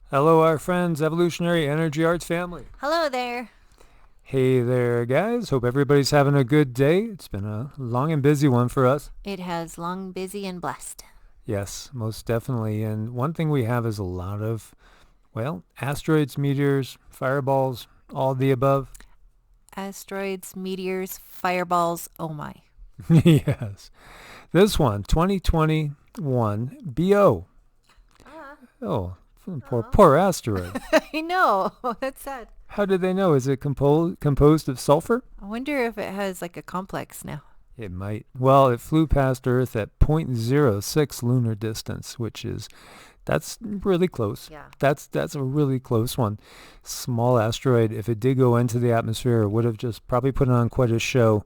Hello, our friends, Evolutionary Energy Arts family. Hello there. Hey there, guys. Hope everybody's having a good day. It's been a long and busy one for us. It has long, busy, and blessed. Yes, most definitely. And one thing we have is a lot of, asteroids, meteors, fireballs, all the above. Asteroids, meteors, fireballs, oh my. Yes. This one, 2021 BO. Ah, Oh, oh. poor asteroid. I know. That's sad. How did they know? Is it composed of sulfur? I wonder if it has like a complex now. It might. Well, it flew past Earth at zero point zero 0.06 lunar distance, that's really close. Yeah. That's a really close one. Small asteroid. If it did go into the atmosphere, it would have just probably put on quite a show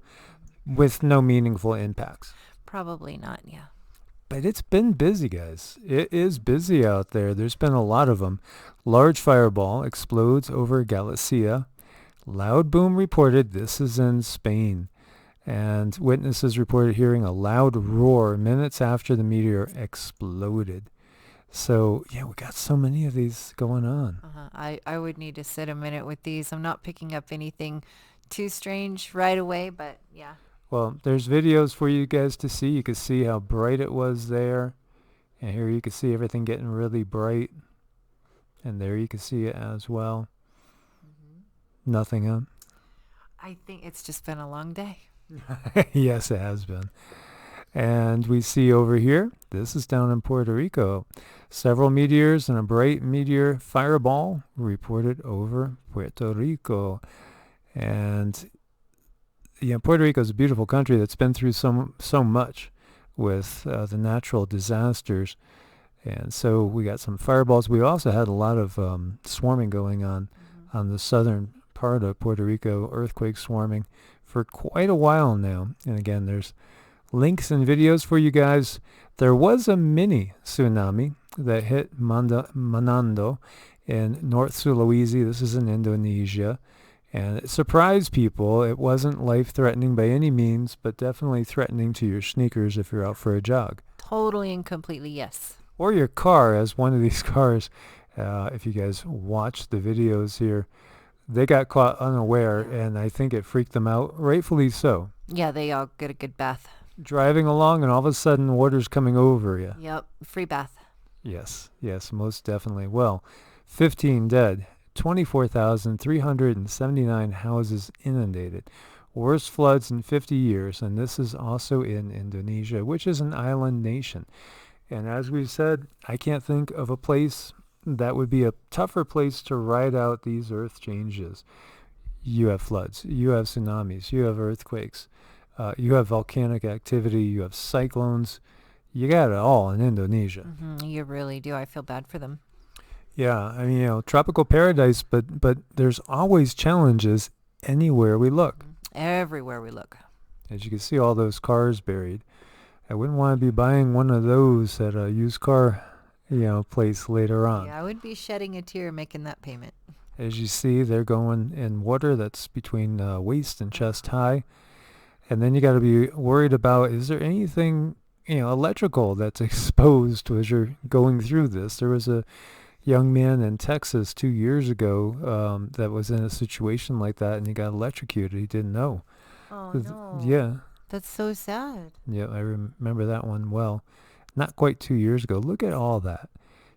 with no meaningful impacts. Probably not, yeah. But it's been busy, guys. It is busy out there. There's been a lot of them. Large fireball explodes over Galicia. Loud boom reported. This is in Spain. And witnesses reported hearing a loud roar minutes after the meteor exploded. So, yeah, we got so many of these going on. I would need to sit a minute with these. I'm not picking up anything too strange right away, but yeah. Well, there's videos for you guys to see. You can see how bright it was there. And here you can see everything getting really bright. And there you can see it as well. Nothing, huh? I think it's just been a long day. Yes, it has been. And we see over here, this is down in Puerto Rico. Several meteors and a bright meteor fireball reported over Puerto Rico. And Puerto Rico is a beautiful country that's been through so much with the natural disasters. And so we got some fireballs. We also had a lot of swarming going on the southern part of Puerto Rico, earthquake swarming for quite a while now. And again, there's links and videos for you guys. There was a mini tsunami that hit Manando in North Sulawesi. This is in Indonesia. And it surprised people. It wasn't life-threatening by any means, but definitely threatening to your sneakers if you're out for a jog. Totally and completely, yes. Or your car, as one of these cars, if you guys watch the videos here, they got caught unaware, and I think it freaked them out, rightfully so. Yeah, they all get a good bath. Driving along, and all of a sudden, water's coming over you. Yep, free bath. Yes, most definitely. Well, 15 dead, 24,379 houses inundated. Worst floods in 50 years, and this is also in Indonesia, which is an island nation. And as we've said, I can't think of a place that would be a tougher place to ride out these earth changes. You have floods, you have tsunamis, you have earthquakes, you have volcanic activity, you have cyclones. You got it all in Indonesia. You really do. I feel bad for them. Yeah, I mean, tropical paradise, but there's always challenges anywhere we look. Everywhere we look. As you can see, all those cars buried. I wouldn't want to be buying one of those at a used car, place later on. Yeah, I would be shedding a tear making that payment. As you see, they're going in water that's between waist and chest high. And then you got to be worried about, is there anything, electrical that's exposed as you're going through this? There was a young man in Texas 2 years ago that was in a situation like that, and he got electrocuted. He didn't know. Oh, no. Yeah. That's so sad. Yeah, I remember that one well. Not quite 2 years ago. Look at all that.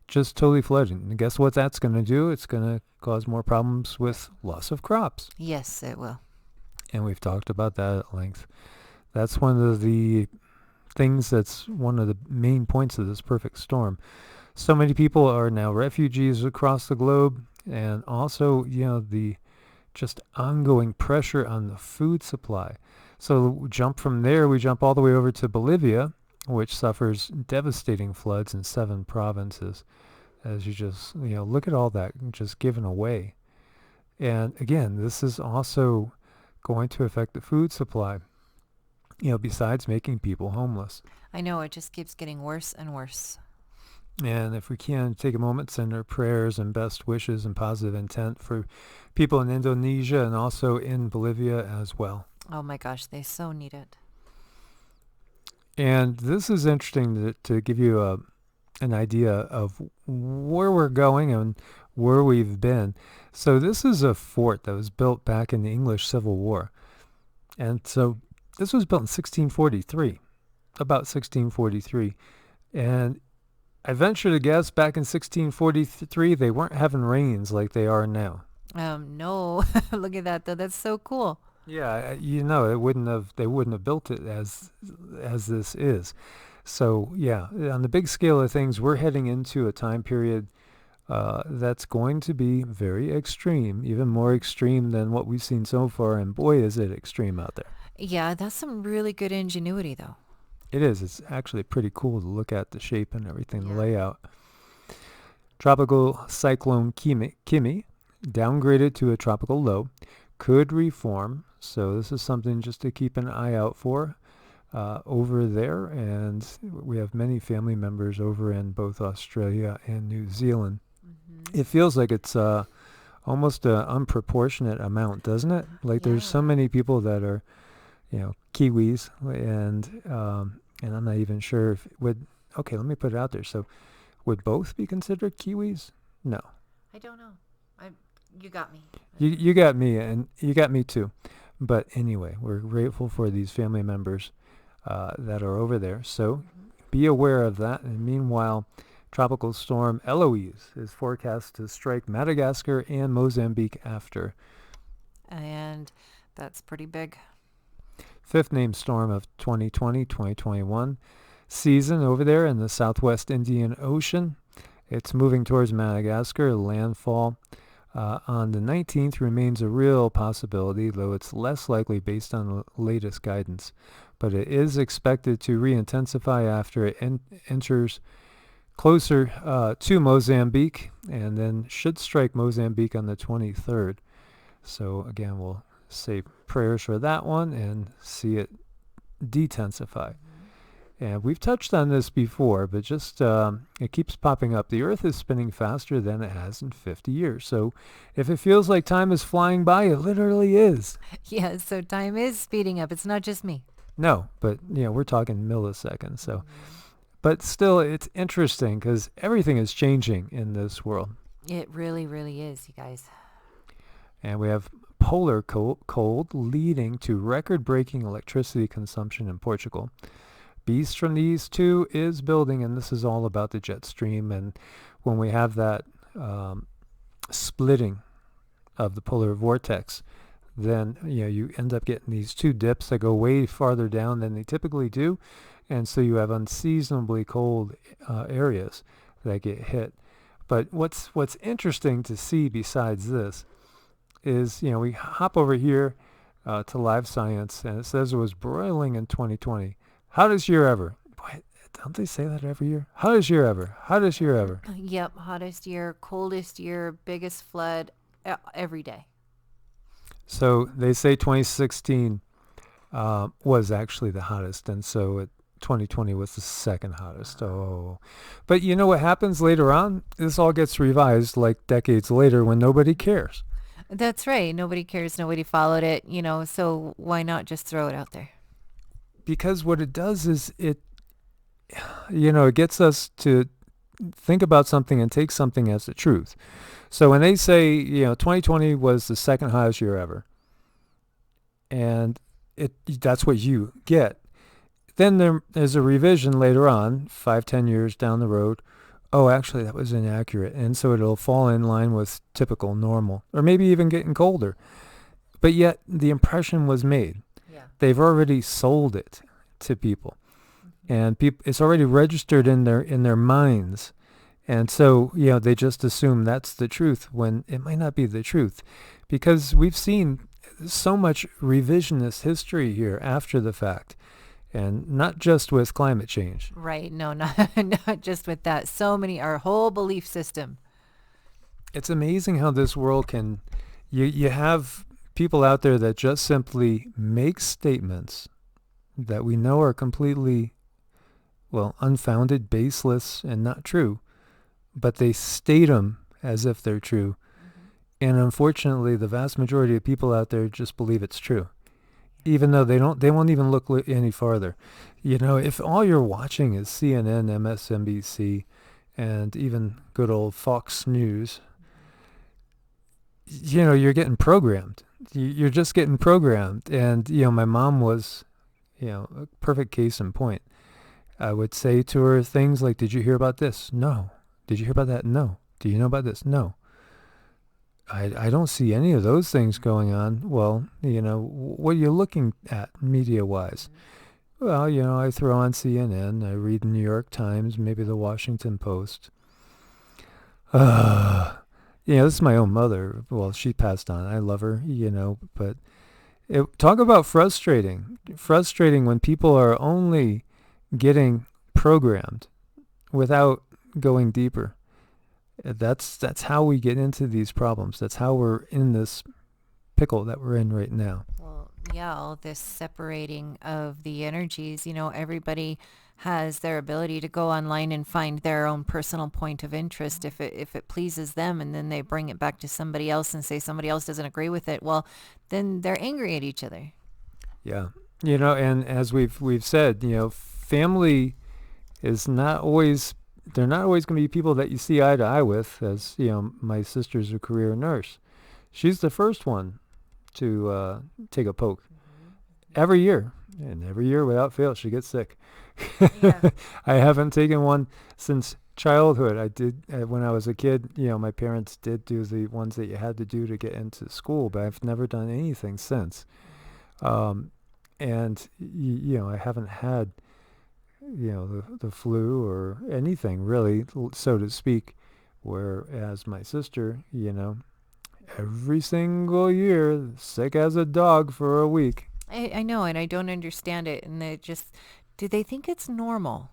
Just totally flooding. And guess what that's going to do? It's going to cause more problems with loss of crops. Yes, it will. And we've talked about that at length. That's one of the things that's one of the main points of this perfect storm. So many people are now refugees across the globe. And also, the just ongoing pressure on the food supply. So we jump from there, we jump all the way over to Bolivia, which suffers devastating floods in 7 provinces. As you just, look at all that just given away. And again, this is also going to affect the food supply, besides making people homeless. I know, it just keeps getting worse and worse. And if we can, take a moment, send our prayers and best wishes and positive intent for people in Indonesia and also in Bolivia as well. Oh my gosh, they so need it. And this is interesting to give you an idea of where we're going and where we've been. So this is a fort that was built back in the English Civil War. And so this was built in 1643, about 1643. And I venture to guess back in 1643, they weren't having rains like they are now. No. Look at that though. That's so cool. Yeah, they wouldn't have built it as this is. So yeah, on the big scale of things, we're heading into a time period that's going to be very extreme, even more extreme than what we've seen so far. And boy, is it extreme out there. Yeah, that's some really good ingenuity though. It is. It's actually pretty cool to look at the shape and everything, the Yeah. layout. Tropical cyclone Kimi, downgraded to a tropical low, could reform. So this is something just to keep an eye out for over there. And we have many family members over in both Australia and New Zealand. Mm-hmm. It feels like it's almost an unproportionate amount, doesn't it? Like there's so Yeah. many people that are, Kiwis, and I'm not even sure if it would. Okay, let me put it out there. So, would both be considered Kiwis? No. I don't know. You got me. You got me, and you got me too. But anyway, we're grateful for these family members that are over there. So be aware of that. And meanwhile, tropical storm Eloise is forecast to strike Madagascar and Mozambique after. And that's pretty big. Fifth named storm of 2020-2021 season over there in the southwest Indian Ocean. It's moving towards Madagascar. Landfall on the 19th remains a real possibility, though it's less likely based on the latest guidance. But it is expected to re-intensify after it enters closer to Mozambique, and then should strike Mozambique on the 23rd. So again, we'll say prayers for that one and see it detensify. And we've touched on this before, but just it keeps popping up. The Earth is spinning faster than it has in 50 years. So if it feels like time is flying by, it literally is. Yeah, so time is speeding up. It's not just me. No, but we're talking milliseconds. So, but still, it's interesting because everything is changing in this world. It really, really is, you guys. And we have polar cold leading to record-breaking electricity consumption in Portugal. Beast from the East 2 is building, and this is all about the jet stream. And when we have that splitting of the polar vortex, then you end up getting these two dips that go way farther down than they typically do. And so you have unseasonably cold areas that get hit. But what's interesting to see besides this is, we hop over here to Live Science, and it says it was broiling in 2020. Hottest year ever. Boy, don't they say that every year? Hottest year ever. Hottest year ever. Yep, hottest year, coldest year, biggest flood every day. So they say 2016 was actually the hottest, and so 2020 was the second hottest. Oh, but you know what happens later on? This all gets revised like decades later when nobody cares. That's right. Nobody cares. Nobody followed it, so why not just throw it out there? Because what it does is it gets us to think about something and take something as the truth. So when they say, 2020 was the second highest year ever, and that's what you get, then there's a revision later on, 5-10 years down the road. Oh, actually, that was inaccurate. And so it'll fall in line with typical normal, or maybe even getting colder. But yet the impression was made. Yeah. They've already sold it to people, and it's already registered in their minds, and so they just assume that's the truth when it might not be the truth, because we've seen so much revisionist history here after the fact, and not just with climate change. Right. No, not just with that. So many, our whole belief system. It's amazing how this world can. You have people out there that just simply make statements that we know are completely, unfounded, baseless, and not true, but they state them as if they're true. And unfortunately, the vast majority of people out there just believe it's true, even though they won't even look any farther. If all you're watching is CNN, MSNBC, and even good old Fox News, you're getting programmed. You're just getting programmed. And, my mom was, a perfect case in point. I would say to her things like, did you hear about this? No. Did you hear about that? No. Do you know about this? No. I don't see any of those things going on. Well, what are you looking at media-wise? Well, I throw on CNN, I read the New York Times, maybe the Washington Post. This is my own mother. Well, she passed on. I love her, but talk about frustrating. Frustrating when people are only getting programmed without going deeper. That's how we get into these problems. That's how we're in this pickle that we're in right now. Well, yeah, all this separating of the energies, everybody has their ability to go online and find their own personal point of interest if it pleases them, and then they bring it back to somebody else and say somebody else doesn't agree with it. Well, then they're angry at each other. Yeah. And as we've said, family is not always, they're not always going to be people that you see eye to eye with. As my sister's a career nurse. She's the first one to take a poke every year, and every year without fail she gets sick. Yeah. I haven't taken one since childhood. I did when I was a kid. My parents did do the ones that you had to do to get into school, but I've never done anything since. And I haven't had the flu or anything really, so to speak. Whereas my sister, every single year, sick as a dog for a week. I know, and I don't understand it. And do they think it's normal?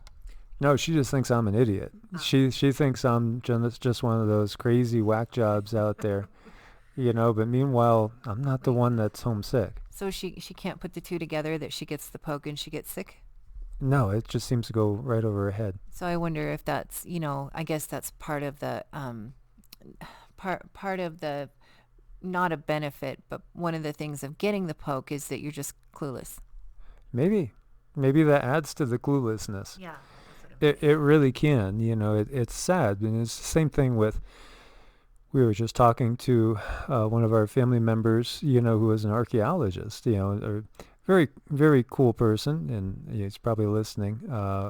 No, she just thinks I'm an idiot. She thinks I'm just one of those crazy whack jobs out there, But meanwhile, I'm not the one that's homesick. So she can't put the two together, that she gets the poke and she gets sick? No, it just seems to go right over her head. So I wonder if that's, I guess that's part of the part of the, not a benefit, but one of the things of getting the poke is that you're just clueless. Maybe that adds to the cluelessness. Yeah. It really can. It's sad. And it's the same thing with, we were just talking to one of our family members, who is an archaeologist, a very, very cool person, and he's probably listening,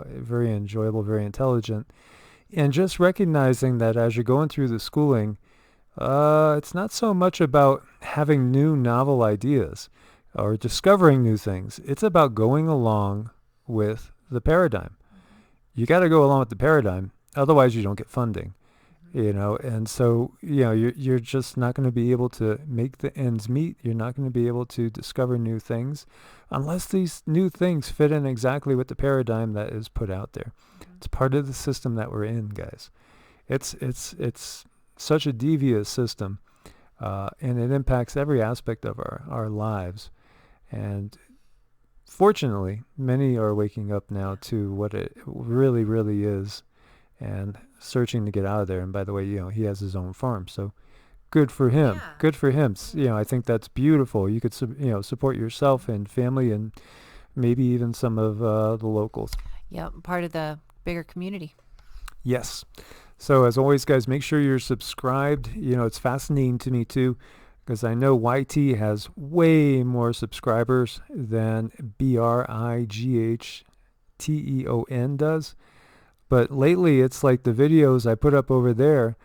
very enjoyable, very intelligent. And just recognizing that as you're going through the schooling, it's not so much about having new novel ideas or discovering new things. It's about going along with the paradigm. You got to go along with the paradigm, otherwise you don't get funding. And so, you're just not going to be able to make the ends meet. You're not going to be able to discover new things unless these new things fit in exactly with the paradigm that is put out there. It's part of the system that we're in, guys. It's such a devious system, and it impacts every aspect of our lives. And fortunately, many are waking up now to what it really, really is, and searching to get out of there. And by the way, he has his own farm, so good for him. Yeah. Good for him. I think that's beautiful. You could support yourself and family, and maybe even some of the locals. Yeah, part of the bigger community. Yes. So as always, guys, make sure you're subscribed. It's fascinating to me too, because I know YT has way more subscribers than Brighteon does. But lately, it's like the videos I put up over there,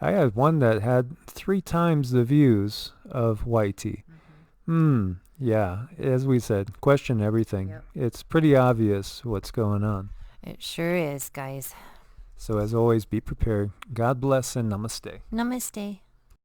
I had one that had 3 times the views of YT. Yeah, as we said, question everything. Yep. It's pretty obvious what's going on. It sure is, guys. So as always, be prepared. God bless and namaste. Namaste.